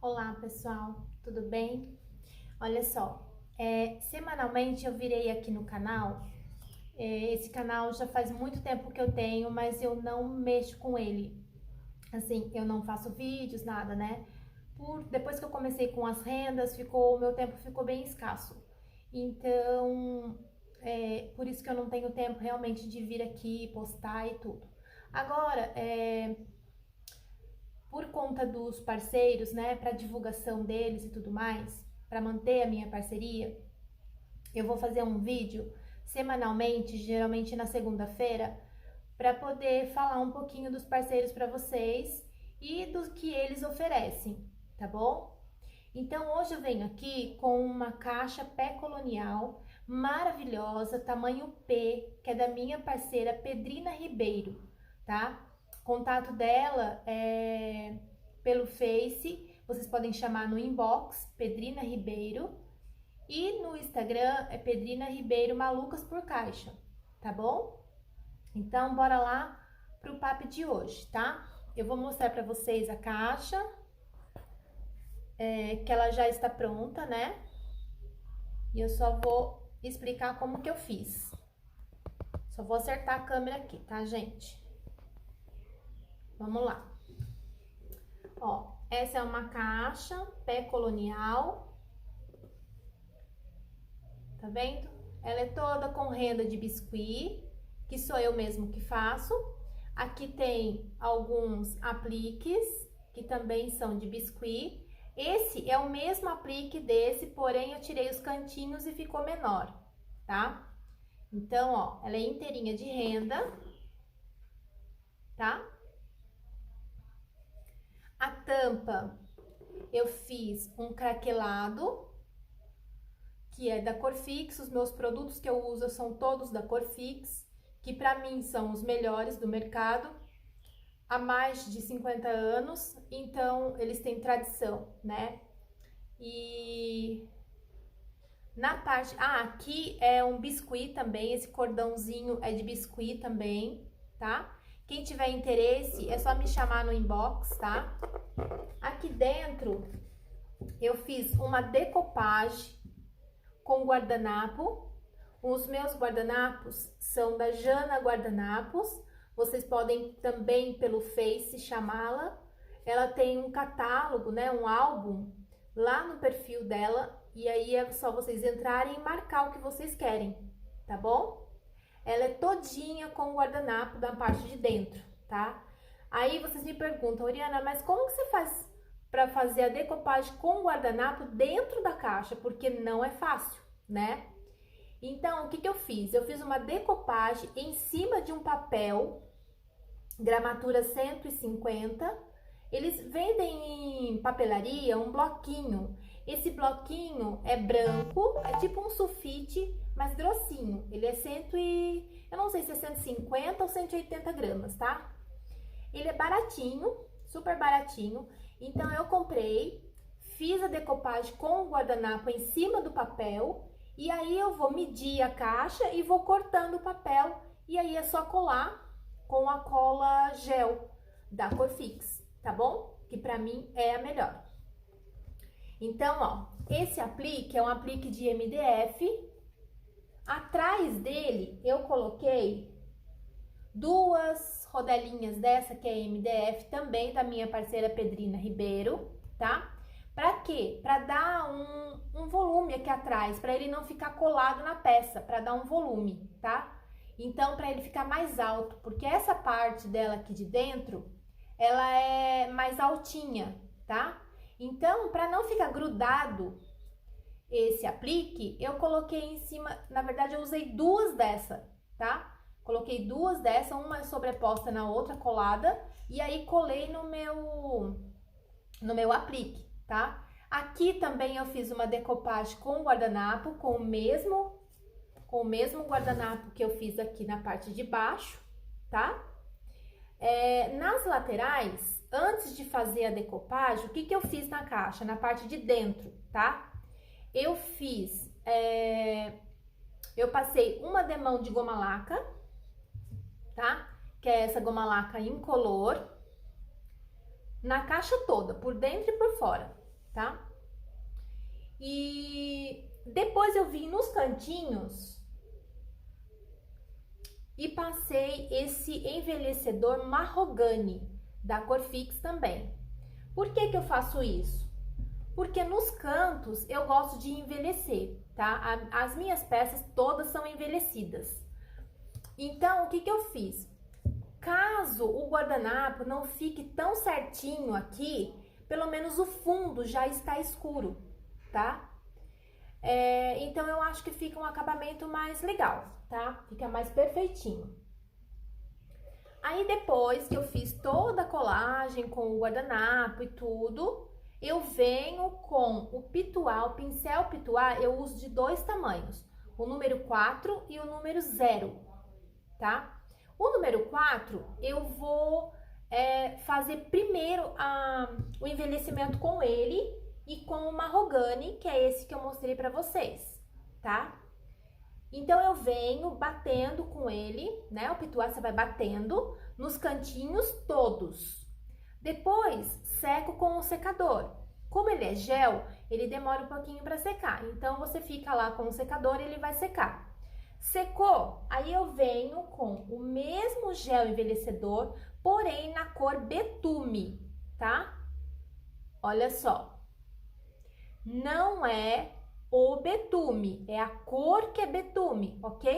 Olá pessoal, tudo bem? Olha só, semanalmente eu virei aqui no canal. Esse canal já faz muito tempo que eu tenho, mas eu não mexo com ele. Assim, eu não faço vídeos, nada, né? Depois que eu comecei com as rendas, o meu tempo ficou bem escasso. Então, por isso que eu não tenho tempo realmente de vir aqui, postar e tudo. Agora, por conta dos parceiros, né, para divulgação deles e tudo mais, para manter a minha parceria, eu vou fazer um vídeo semanalmente, geralmente na segunda-feira, para poder falar um pouquinho dos parceiros para vocês e do que eles oferecem, tá bom? Então hoje eu venho aqui com uma caixa pé colonial maravilhosa, tamanho P, que é da minha parceira Pedrina Ribeiro, tá? O contato dela é pelo Face, vocês podem chamar no inbox Pedrina Ribeiro e no Instagram é Pedrina Ribeiro Malucas por Caixa, tá bom? Então bora lá pro papo de hoje, tá? Eu vou mostrar para vocês a caixa, que ela já está pronta, né? E eu só vou explicar como que eu fiz. Só vou acertar a câmera aqui, tá, gente? Vamos lá. Ó, essa é uma caixa pé colonial. Tá vendo? Ela é toda com renda de biscuit, que sou eu mesmo que faço. Aqui tem alguns apliques, que também são de biscuit. Esse é o mesmo aplique desse, porém eu tirei os cantinhos e ficou menor, tá? Então, ó, ela é inteirinha de renda, tá? A tampa eu fiz um craquelado, que é da Corfix. Os meus produtos que eu uso são todos da Corfix, que pra mim são os melhores do mercado. Há mais de 50 anos, então eles têm tradição, né? E na parte... aqui é um biscuit também, esse cordãozinho é de biscuit também, tá? Quem tiver interesse, é só me chamar no inbox, tá? Aqui dentro, eu fiz uma decopagem com guardanapo. Os meus guardanapos são da Jana Guardanapos. Vocês podem também pelo Face chamá-la. Ela tem um catálogo, né, um álbum lá no perfil dela, e aí é só vocês entrarem e marcar o que vocês querem, tá bom? Ela é todinha com guardanapo da parte de dentro, tá? Aí vocês me perguntam, Oriana, mas como que você faz para fazer a decopagem com guardanapo dentro da caixa? Porque não é fácil, né? Então, o que eu fiz? Eu fiz uma decopagem em cima de um papel, gramatura 150. Eles vendem em papelaria um bloquinho. Esse bloquinho é branco, é tipo um sulfite, mas grossinho. Ele é eu não sei se é 150 ou 180 gramas, tá? Ele é baratinho, super baratinho. Então, eu comprei, fiz a decopagem com o guardanapo em cima do papel. E aí eu vou medir a caixa e vou cortando o papel. E aí é só colar com a cola gel da Corfix, tá bom? Que pra mim é a melhor. Então, ó, esse aplique é um aplique de MDF. Atrás dele eu coloquei duas rodelinhas dessa que é MDF, também da minha parceira Pedrina Ribeiro, tá? Pra quê? Pra dar um volume aqui atrás, pra ele não ficar colado na peça, pra dar um volume, tá? Então, pra ele ficar mais alto, porque essa parte dela aqui de dentro, ela é mais altinha, tá? Então, pra não ficar grudado esse aplique, eu coloquei em cima, na verdade eu usei duas dessa, tá? Coloquei duas dessa, uma sobreposta na outra, colada, e aí colei no meu aplique, tá? Aqui também eu fiz uma decopagem com guardanapo, com o mesmo guardanapo que eu fiz aqui na parte de baixo, tá? Nas laterais, antes de fazer a decopagem, o que eu fiz na caixa? Na parte de dentro, tá? Eu fiz... eu passei uma demão de goma laca, tá? Que é essa goma laca incolor, na caixa toda, por dentro e por fora, tá? E depois eu vim nos cantinhos e passei esse envelhecedor Mahogany da Corfix também. Por que eu faço isso? Porque nos cantos eu gosto de envelhecer, tá? As minhas peças todas são envelhecidas. Então, o que eu fiz? Caso o guardanapo não fique tão certinho aqui, pelo menos o fundo já está escuro, tá? Então, eu acho que fica um acabamento mais legal, tá? Fica mais perfeitinho. Aí, depois que eu fiz toda a colagem com o guardanapo e tudo, eu venho com o pituá, o pincel pituá, eu uso de 2 tamanhos, o número 4 e o número 0, tá? O número 4, eu vou fazer primeiro o envelhecimento com ele e com o Mahogany, que é esse que eu mostrei pra vocês, tá? Então, eu venho batendo com ele, né? O pituá você vai batendo nos cantinhos todos. Depois, seco com o secador. Como ele é gel, ele demora um pouquinho para secar. Então, você fica lá com o secador e ele vai secar. Secou, aí eu venho com o mesmo gel envelhecedor, porém na cor betume, tá? Olha só. Não é o betume, é a cor que é betume, ok?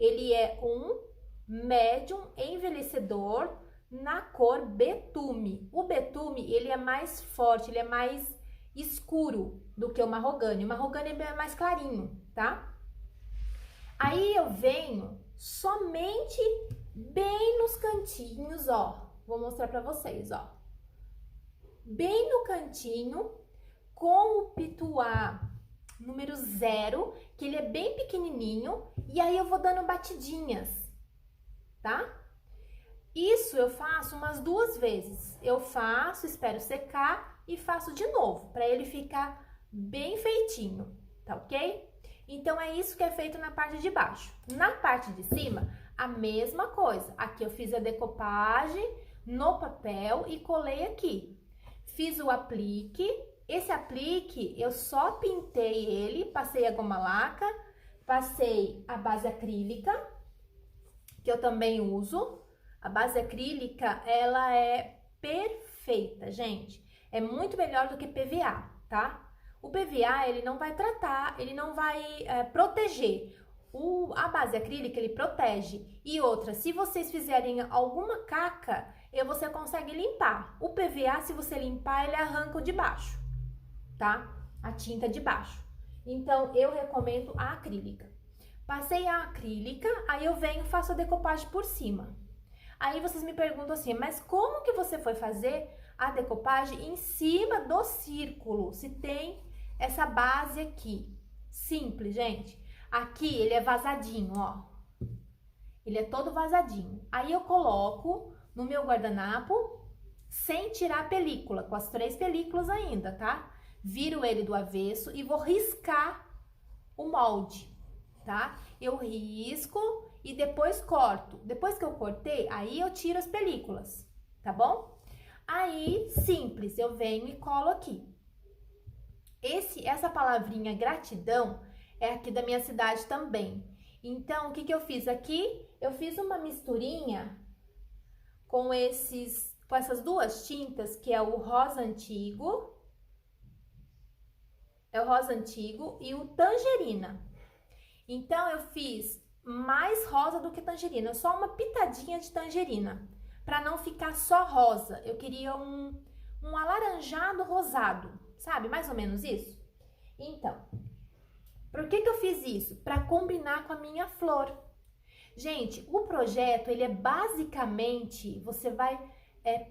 Ele é um médium envelhecedor na cor betume. O betume, ele é mais forte, ele é mais escuro do que o Mahogany. O Mahogany é mais clarinho, tá? Aí eu venho somente bem nos cantinhos, ó. Vou mostrar pra vocês, ó. Bem no cantinho, com o pituá número 0, que ele é bem pequenininho, e aí eu vou dando batidinhas, tá? Isso eu faço umas 2 vezes. Eu faço, espero secar e faço de novo, para ele ficar bem feitinho, tá ok? Então, é isso que é feito na parte de baixo. Na parte de cima, a mesma coisa. Aqui eu fiz a decopagem no papel e colei aqui. Fiz o aplique. Esse aplique, eu só pintei ele, passei a goma laca, passei a base acrílica, que eu também uso. A base acrílica, ela é perfeita, gente. É muito melhor do que PVA, tá? O PVA, ele não vai tratar, ele não vai proteger. A base acrílica, ele protege. E outra, se vocês fizerem alguma caca, você consegue limpar. O PVA, se você limpar, ele arranca o de baixo, tá? A tinta de baixo. Então, eu recomendo a acrílica. Passei a acrílica, aí eu venho e faço a decopagem por cima. Aí vocês me perguntam assim, mas como que você foi fazer a decopagem em cima do círculo, se tem essa base aqui? Simples, gente. Aqui ele é vazadinho, ó. Ele é todo vazadinho. Aí eu coloco no meu guardanapo sem tirar a película, com as 3 películas ainda, tá? Viro ele do avesso e vou riscar o molde, tá? Eu risco e depois corto. Depois que eu cortei, aí eu tiro as películas, tá bom? Aí, simples, eu venho e colo aqui. Essa palavrinha gratidão é aqui da minha cidade também. Então, o que eu fiz aqui? Eu fiz uma misturinha com essas 2 tintas, que é o rosa antigo, e o tangerina. Então, eu fiz mais rosa do que tangerina, só uma pitadinha de tangerina, para não ficar só rosa. Eu queria um alaranjado rosado, sabe? Mais ou menos isso. Então, por que eu fiz isso? Para combinar com a minha flor. Gente, o projeto, ele é basicamente, você vai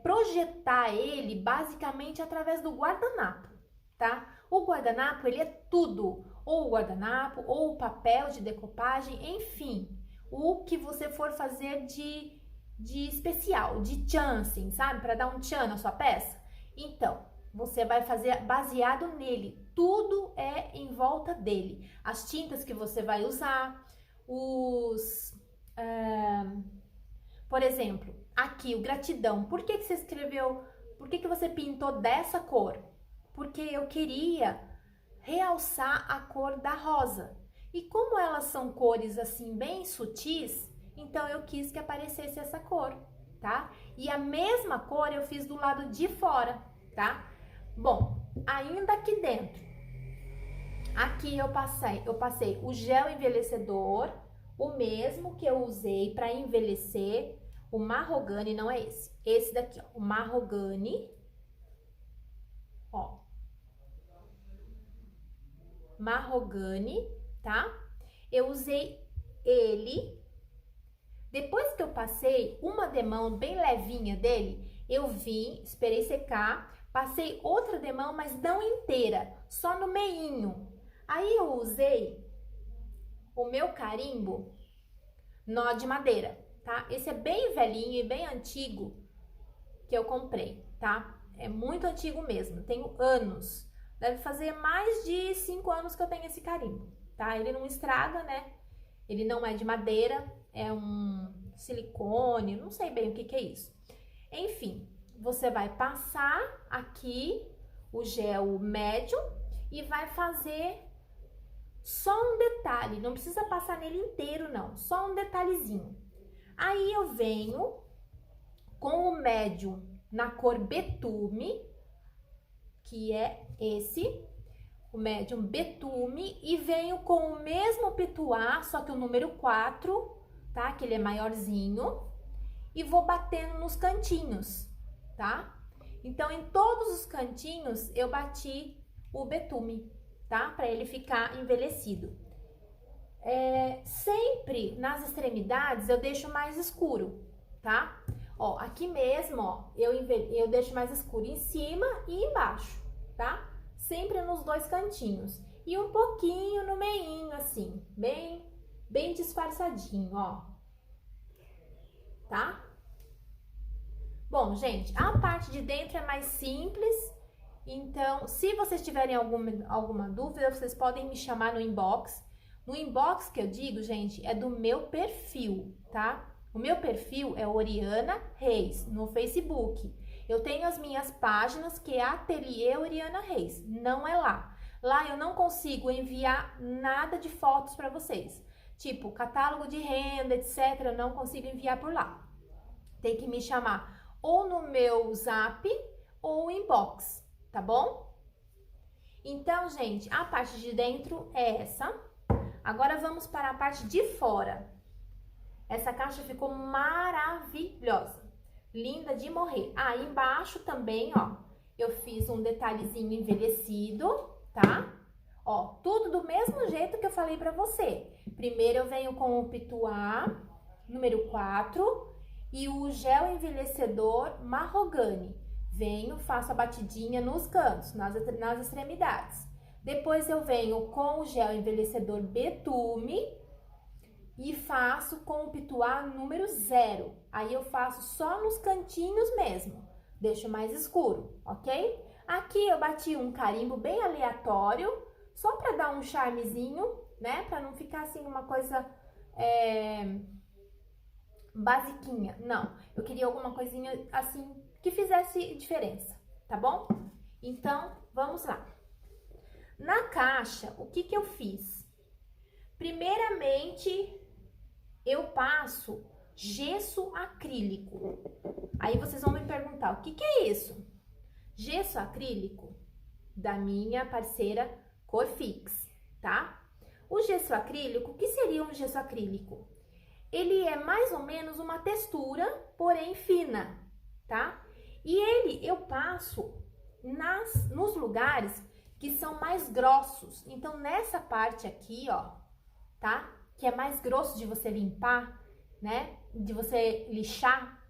projetar ele basicamente através do guardanapo, tá? O guardanapo, ele é tudo, ou o guardanapo, ou o papel de decopagem, enfim, o que você for fazer de especial, de tchan, assim, sabe? Para dar um tchan na sua peça. Então, você vai fazer baseado nele, tudo é em volta dele. As tintas que você vai usar, por exemplo, aqui o gratidão. Por que você escreveu, por que você pintou dessa cor? porque eu queria realçar a cor da rosa. E como elas são cores assim bem sutis, então eu quis que aparecesse essa cor, tá? E a mesma cor eu fiz do lado de fora, tá? Bom, ainda aqui dentro, aqui eu passei o gel envelhecedor, o mesmo que eu usei para envelhecer, o Mahogany, não é esse daqui, ó, o Mahogany, ó, Mahogany, tá? Eu usei ele. Depois que eu passei uma demão bem levinha dele, eu vim, esperei secar, passei outra demão, mas não inteira, só no meinho. Aí eu usei o meu carimbo nó de madeira, tá? Esse é bem velhinho e bem antigo que eu comprei, tá? É muito antigo mesmo, tenho anos. Deve fazer mais de 5 anos que eu tenho esse carimbo, tá? Ele não estraga, né? Ele não é de madeira, é um silicone, não sei bem o que é isso. Enfim, você vai passar aqui o gel médio e vai fazer só um detalhe, não precisa passar nele inteiro não, só um detalhezinho. Aí eu venho com o médio na cor betume, que é esse, o médium betume, e venho com o mesmo pituá, só que o número 4, tá? Que ele é maiorzinho, e vou batendo nos cantinhos, tá? Então, em todos os cantinhos, eu bati o betume, tá? Para ele ficar envelhecido. Sempre nas extremidades eu deixo mais escuro, tá? Ó, aqui mesmo, ó, eu deixo mais escuro em cima e embaixo, tá? Sempre nos dois cantinhos. E um pouquinho no meinho, assim, bem disfarçadinho, ó. Tá? Bom, gente, a parte de dentro é mais simples. Então, se vocês tiverem alguma dúvida, vocês podem me chamar no inbox. No inbox que eu digo, gente, é do meu perfil, tá? O meu perfil é Oriana Reis, no Facebook. Eu tenho as minhas páginas, que é Ateliê Oriana Reis, não é lá. Lá eu não consigo enviar nada de fotos para vocês. Tipo, catálogo de renda, etc, eu não consigo enviar por lá. Tem que me chamar ou no meu zap ou inbox, tá bom? Então, gente, a parte de dentro é essa. Agora vamos para a parte de fora. Essa caixa ficou maravilhosa, linda de morrer. Ah, embaixo também, ó, eu fiz um detalhezinho envelhecido, tá? Ó, tudo do mesmo jeito que eu falei pra você. Primeiro eu venho com o pituá, número 4, e o gel envelhecedor Mahogany. Venho, faço a batidinha nos cantos, nas extremidades. Depois eu venho com o gel envelhecedor betume e faço com o pituá número 0. Aí eu faço só nos cantinhos mesmo, deixo mais escuro, ok? Aqui eu bati um carimbo bem aleatório, só para dar um charmezinho, né? Para não ficar assim uma coisa basiquinha. Não, eu queria alguma coisinha assim que fizesse diferença, tá bom? Então, vamos lá. Na caixa, o que eu fiz? Primeiramente, eu passo gesso acrílico. Aí vocês vão me perguntar, o que é isso? Gesso acrílico da minha parceira Corfix, tá? O gesso acrílico, o que seria um gesso acrílico? Ele é mais ou menos uma textura, porém fina, tá? E ele eu passo nos lugares que são mais grossos. Então, nessa parte aqui, ó, tá? Que é mais grosso de você limpar, né? De você lixar.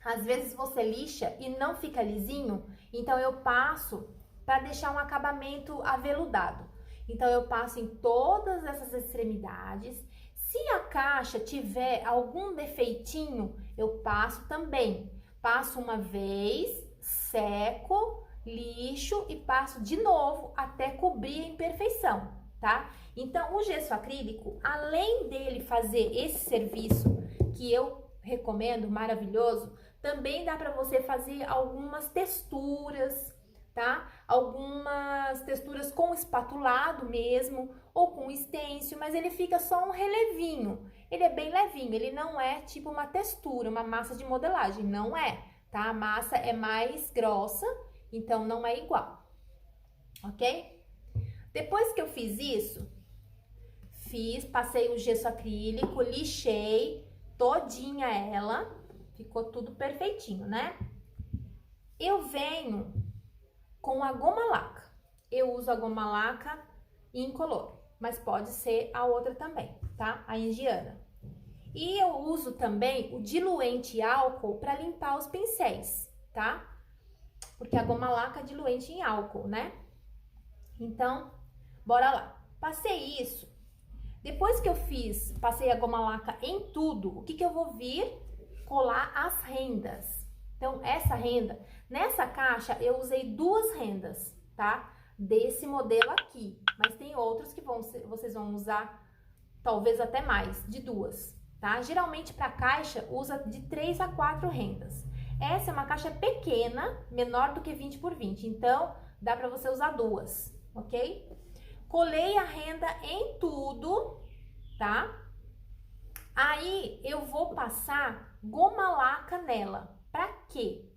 Às vezes você lixa e não fica lisinho, então eu passo para deixar um acabamento aveludado. Então, eu passo em todas essas extremidades. Se a caixa tiver algum defeitinho, eu passo também. Passo uma vez, seco, lixo e passo de novo até cobrir a imperfeição, tá? Então, o gesso acrílico, além dele fazer esse serviço que eu recomendo, maravilhoso, também dá para você fazer algumas texturas, tá? algumas texturas com espatulado mesmo, ou com stencil, mas ele fica só um relevinho. Ele é bem levinho, ele não é tipo uma textura, uma massa de modelagem, não é, tá? A massa é mais grossa, então não é igual, ok? Depois que eu fiz isso, passei o gesso acrílico, lixei todinha ela, ficou tudo perfeitinho, né? Eu venho com a goma laca. Eu uso a goma laca incolor, mas pode ser a outra também, tá? A indiana. E eu uso também o diluente álcool para limpar os pincéis, tá? Porque a goma laca é diluente em álcool, né? Então, bora lá. Passei isso. Depois que eu passei a goma laca em tudo, o que que eu vou vir? Colar as rendas. Então, essa renda, nessa caixa eu usei 2 rendas, tá? Desse modelo aqui, mas tem outros que vocês vão usar talvez até mais, de 2, tá? Geralmente para caixa usa de 3 a 4 rendas. Essa é uma caixa pequena, menor do que 20 por 20, então dá para você usar 2, ok? Colei a renda em tudo, tá? Aí eu vou passar goma laca nela. Pra quê?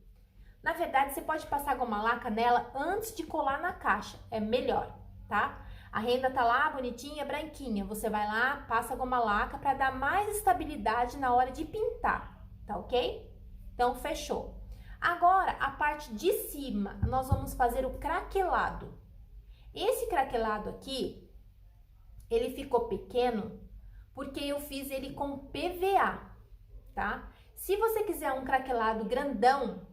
Na verdade, você pode passar goma laca nela antes de colar na caixa, é melhor, tá? A renda tá lá bonitinha, branquinha, você vai lá, passa goma laca para dar mais estabilidade na hora de pintar, tá ok? Então, fechou. Agora, a parte de cima, nós vamos fazer o craquelado. Esse craquelado aqui, ele ficou pequeno porque eu fiz ele com PVA, tá? Se você quiser um craquelado grandão,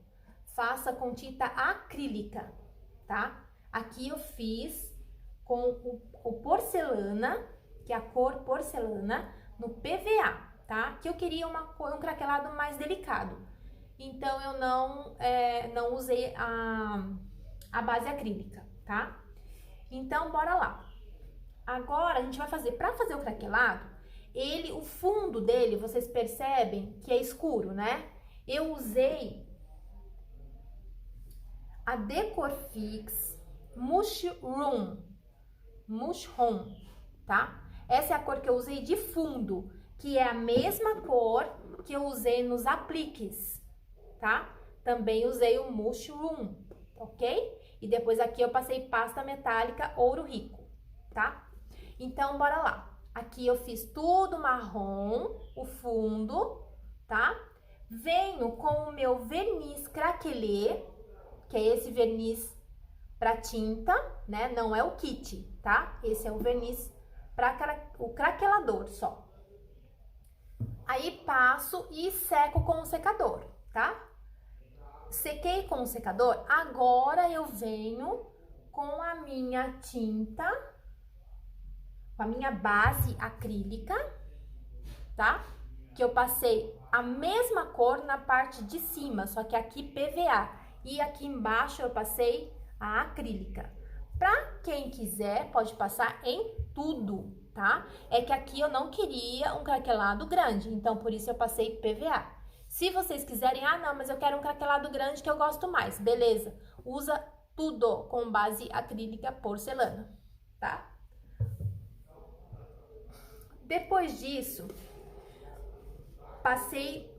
faça com tinta acrílica, tá? Aqui eu fiz com o porcelana, que é a cor porcelana, no PVA, tá? Que eu queria um craquelado mais delicado. Então, eu não usei a base acrílica, tá? Então, bora lá. Agora, a gente vai fazer, pra fazer o craquelado, o fundo dele, vocês percebem que é escuro, né? Eu usei a Decorfix Mushroom, tá? Essa é a cor que eu usei de fundo, que é a mesma cor que eu usei nos apliques, tá? Também usei o Mushroom, ok? E depois aqui eu passei pasta metálica ouro rico, tá? Então, bora lá. Aqui eu fiz tudo marrom, o fundo, tá? Venho com o meu verniz craquelê, que é esse verniz para tinta, né? Não é o kit, tá? Esse é o verniz para o craquelador só. Aí passo e seco com o secador, tá? Sequei com o secador, agora eu venho com a minha tinta, com a minha base acrílica, tá? Que eu passei a mesma cor na parte de cima, só que aqui PVA. E aqui embaixo eu passei a acrílica. Pra quem quiser, pode passar em tudo, tá? É que aqui eu não queria um craquelado grande, então por isso eu passei PVA. Se vocês quiserem, não, mas eu quero um craquelado grande que eu gosto mais, beleza. Usa tudo com base acrílica porcelana, tá? Depois disso, passei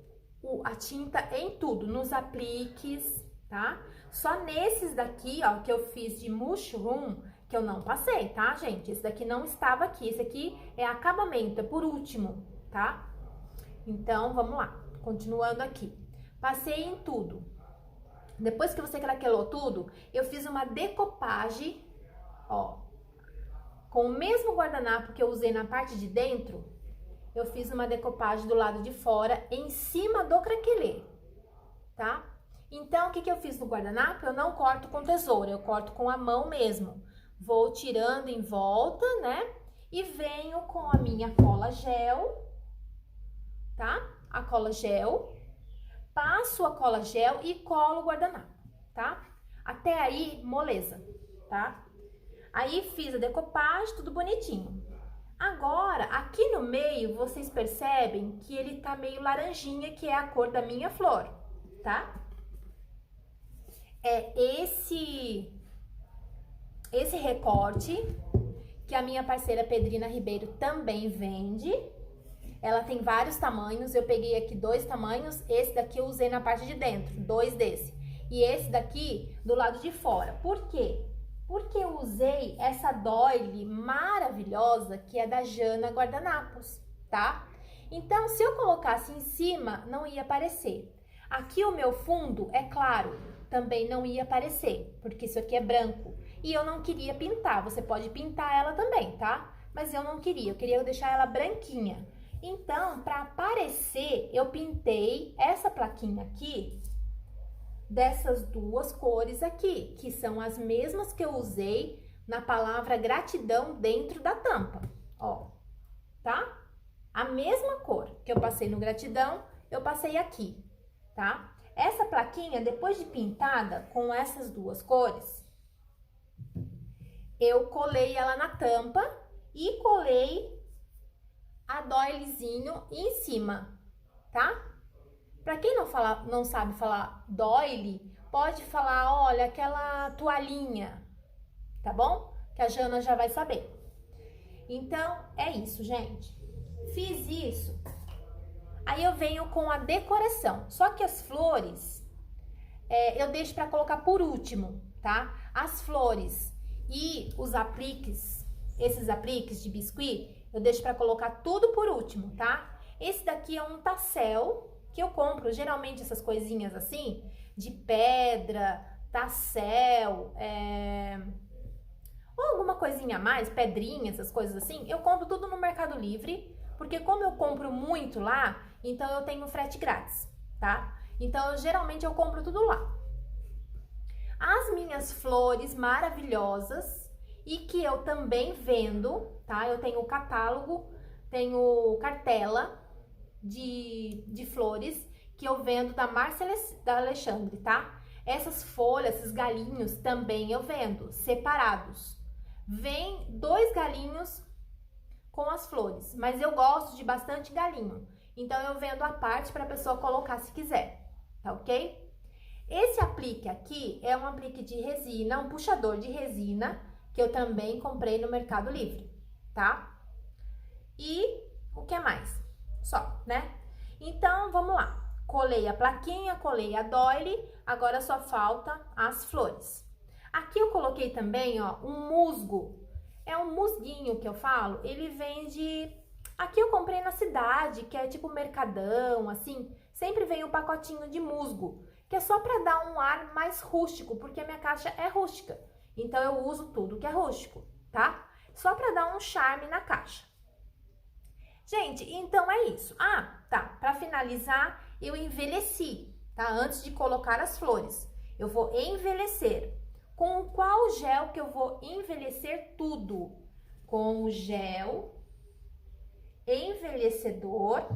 a tinta em tudo, nos apliques, tá? Só nesses daqui, ó, que eu fiz de mushroom, que eu não passei, tá, gente? Esse daqui não estava aqui, esse aqui é acabamento, é por último, tá? Então, vamos lá, continuando aqui. Passei em tudo. Depois que você craquelou tudo, eu fiz uma decopagem, ó. Com o mesmo guardanapo que eu usei na parte de dentro, eu fiz uma decopagem do lado de fora, em cima do craquelê, tá? Então, o que eu fiz no guardanapo? Eu não corto com tesoura, eu corto com a mão mesmo. Vou tirando em volta, né? E venho com a minha cola gel, tá? A cola gel. Passo a cola gel e colo o guardanapo, tá? Até aí, moleza, tá? Aí fiz a decopagem, tudo bonitinho. Agora, aqui no meio, vocês percebem que ele tá meio laranjinha, que é a cor da minha flor, tá? É esse recorte, que a minha parceira Pedrina Ribeiro também vende. Ela tem vários tamanhos, eu peguei aqui 2 tamanhos, esse daqui eu usei na parte de dentro, 2 desse. E esse daqui do lado de fora. Por quê? Porque eu usei essa doily maravilhosa que é da Jana Guardanapos, tá? Então, se eu colocasse em cima, não ia aparecer. Aqui o meu fundo, é claro, também não ia aparecer, porque isso aqui é branco. E eu não queria pintar, você pode pintar ela também, tá? Mas eu não queria, eu queria deixar ela branquinha. Então, para aparecer, eu pintei essa plaquinha aqui, dessas 2 cores aqui, que são as mesmas que eu usei na palavra gratidão dentro da tampa, ó, tá? A mesma cor que eu passei no gratidão, eu passei aqui, tá? Essa plaquinha, depois de pintada com essas 2 cores, eu colei ela na tampa e colei a doilyzinho em cima, tá? Pra quem não sabe falar doily, pode falar, olha, aquela toalhinha, tá bom? Que a Jana já vai saber. Então, é isso, gente. Fiz isso. Aí eu venho com a decoração. Só que as flores, eu deixo pra colocar por último, tá? As flores e os apliques, esses apliques de biscuit, eu deixo pra colocar tudo por último, tá? Esse daqui é um tassel, que eu compro, geralmente essas coisinhas assim, de pedra, tassel, ou alguma coisinha a mais, pedrinha, essas coisas assim, eu compro tudo no Mercado Livre, porque como eu compro muito lá, então eu tenho frete grátis, tá? Então, geralmente eu compro tudo lá. As minhas flores maravilhosas, e que eu também vendo, tá? Eu tenho catálogo, tenho cartela de flores que eu vendo da Márcia da Alexandre, tá? Essas folhas, esses galinhos também eu vendo separados. Vem 2 galinhos com as flores, mas eu gosto de bastante galinho. Então eu vendo a parte para a pessoa colocar se quiser, tá ok? Esse aplique aqui é um aplique de resina, um puxador de resina que eu também comprei no Mercado Livre, tá? E o que mais? Só, né? Então, vamos lá. Colei a plaquinha, colei a doily, agora só falta as flores. Aqui eu coloquei também, ó, um musgo. É um musguinho que eu falo, ele vem de... Aqui eu comprei na cidade, que é tipo mercadão, assim. Sempre vem um pacotinho de musgo, que é só pra dar um ar mais rústico, porque a minha caixa é rústica. Então, eu uso tudo que é rústico, tá? Só pra dar um charme na caixa. Gente, então é isso. Ah, tá. Para finalizar, eu envelheci, tá? Antes de colocar as flores. Eu vou envelhecer. Com qual gel que eu vou envelhecer tudo? Com o gel envelhecedor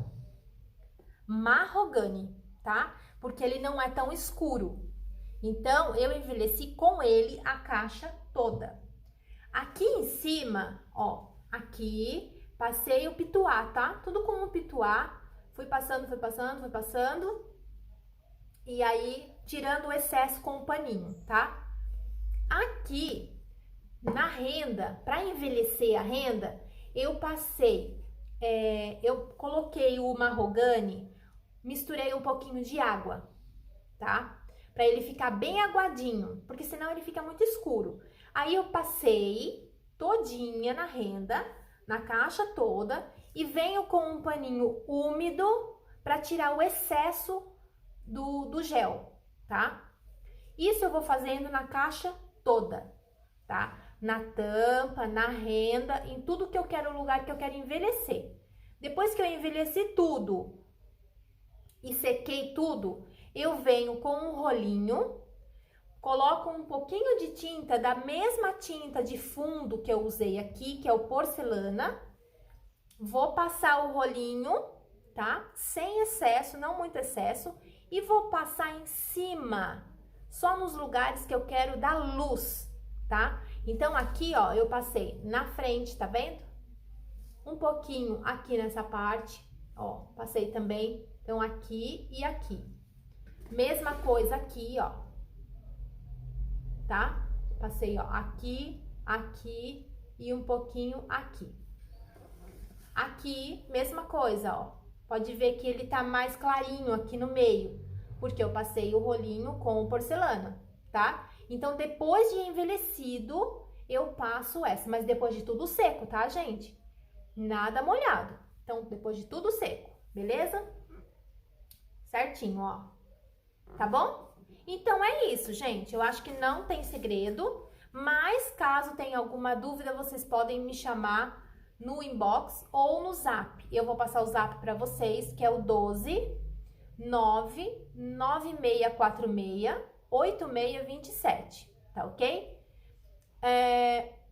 Mahogany, tá? Porque ele não é tão escuro. Então, eu envelheci com ele a caixa toda. Aqui em cima, ó, aqui... Passei o pituá, tá? Tudo com o pituá. Fui passando, fui passando, fui passando. E aí, tirando o excesso com o paninho, tá? Aqui, na renda, para envelhecer a renda, eu passei... eu coloquei o Mahogany, misturei um pouquinho de água, tá? Para ele ficar bem aguadinho, porque senão ele fica muito escuro. Aí, eu passei todinha na renda... na caixa toda, e venho com um paninho úmido para tirar o excesso do gel, tá? Isso eu vou fazendo na caixa toda, tá? Na tampa, na renda, em tudo que eu quero, lugar que eu quero envelhecer. Depois que eu envelheci tudo e sequei tudo, eu venho com um rolinho, coloco um pouquinho de tinta, da mesma tinta de fundo que eu usei aqui, que é o porcelana. Vou passar o rolinho, tá? Sem excesso, não muito excesso. E vou passar em cima, só nos lugares que eu quero dar luz, tá? Então, aqui, ó, eu passei na frente, tá vendo? Um pouquinho aqui nessa parte, ó, passei também. Então, aqui e aqui. Mesma coisa aqui, ó. Tá? Passei, ó, aqui aqui e um pouquinho aqui. Aqui, mesma coisa, ó. Pode ver que ele tá mais clarinho aqui no meio, porque eu passei o rolinho com porcelana, tá? Então, depois de envelhecido, eu passo essa, mas depois de tudo seco, tá, gente? Nada molhado. Então, depois de tudo seco, beleza? Certinho, ó. Tá bom? Então, é isso, gente. Eu acho que não tem segredo, mas caso tenha alguma dúvida, vocês podem me chamar no inbox ou no zap. Eu vou passar o zap para vocês, que é o 12 99646 8627, tá ok?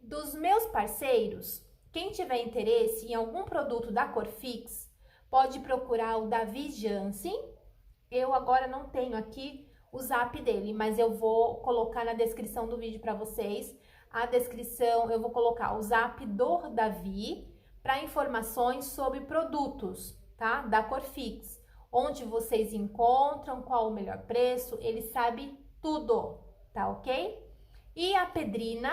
Dos meus parceiros, quem tiver interesse em algum produto da Corfix, pode procurar o Davi Jansen. Eu agora não tenho aqui o zap dele, mas eu vou colocar na descrição do vídeo para vocês. A descrição, eu vou colocar o zap do Davi para informações sobre produtos, tá? Da Corfix. Onde vocês encontram, qual o melhor preço, ele sabe tudo, tá ok? E a Pedrina,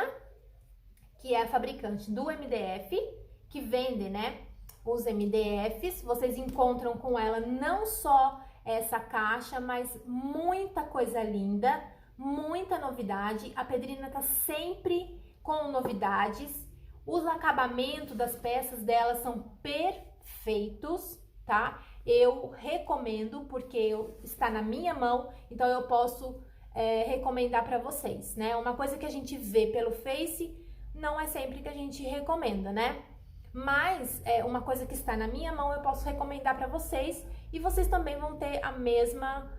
que é a fabricante do MDF, que vende, né, os MDFs, vocês encontram com ela não só essa caixa, mas muita coisa linda, muita novidade. A Pedrina tá sempre com novidades. Os acabamentos das peças dela são perfeitos, tá? Eu recomendo porque está na minha mão, então eu posso recomendar para vocês, né? Uma coisa que a gente vê pelo Face não é sempre que a gente recomenda, né? Mas uma coisa que está na minha mão eu posso recomendar para vocês e vocês também vão ter a mesma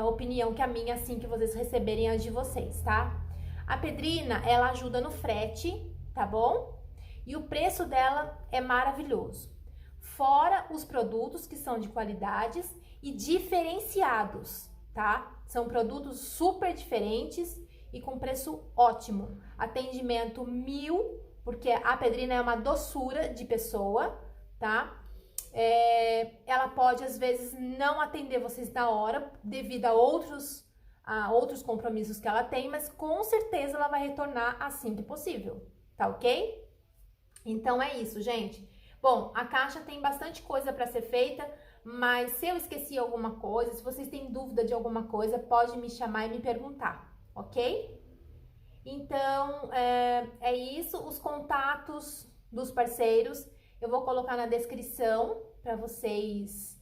opinião que a minha assim que vocês receberem as de vocês, tá? A Pedrina, ela ajuda no frete, tá bom? E o preço dela é maravilhoso. Fora os produtos que são de qualidades e diferenciados, tá? São produtos super diferentes e com preço ótimo. Atendimento 1000, porque a Pedrina é uma doçura de pessoa, tá? Ela pode, às vezes, não atender vocês na hora, devido a outros compromissos que ela tem, mas com certeza ela vai retornar assim que possível, tá ok? Então, é isso, gente. Bom, a caixa tem bastante coisa para ser feita, mas se eu esqueci alguma coisa, se vocês têm dúvida de alguma coisa, pode me chamar e me perguntar, ok? Então, é isso. Os contatos dos parceiros eu vou colocar na descrição para vocês,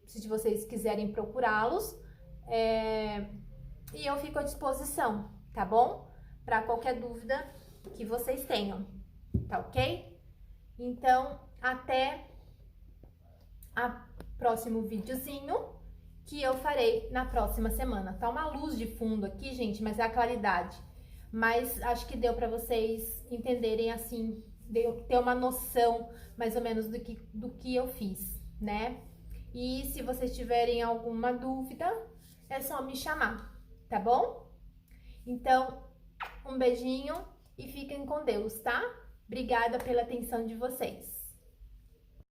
se vocês quiserem procurá-los. E eu fico à disposição, tá bom? Para qualquer dúvida que vocês tenham, tá ok? Então, até o próximo videozinho que eu farei na próxima semana. Tá uma luz de fundo aqui, gente, mas é a claridade. Mas acho que deu para vocês entenderem assim, ter uma noção mais ou menos do que eu fiz, né? E se vocês tiverem alguma dúvida, é só me chamar, tá bom? Então, um beijinho e fiquem com Deus, tá? Obrigada pela atenção de vocês.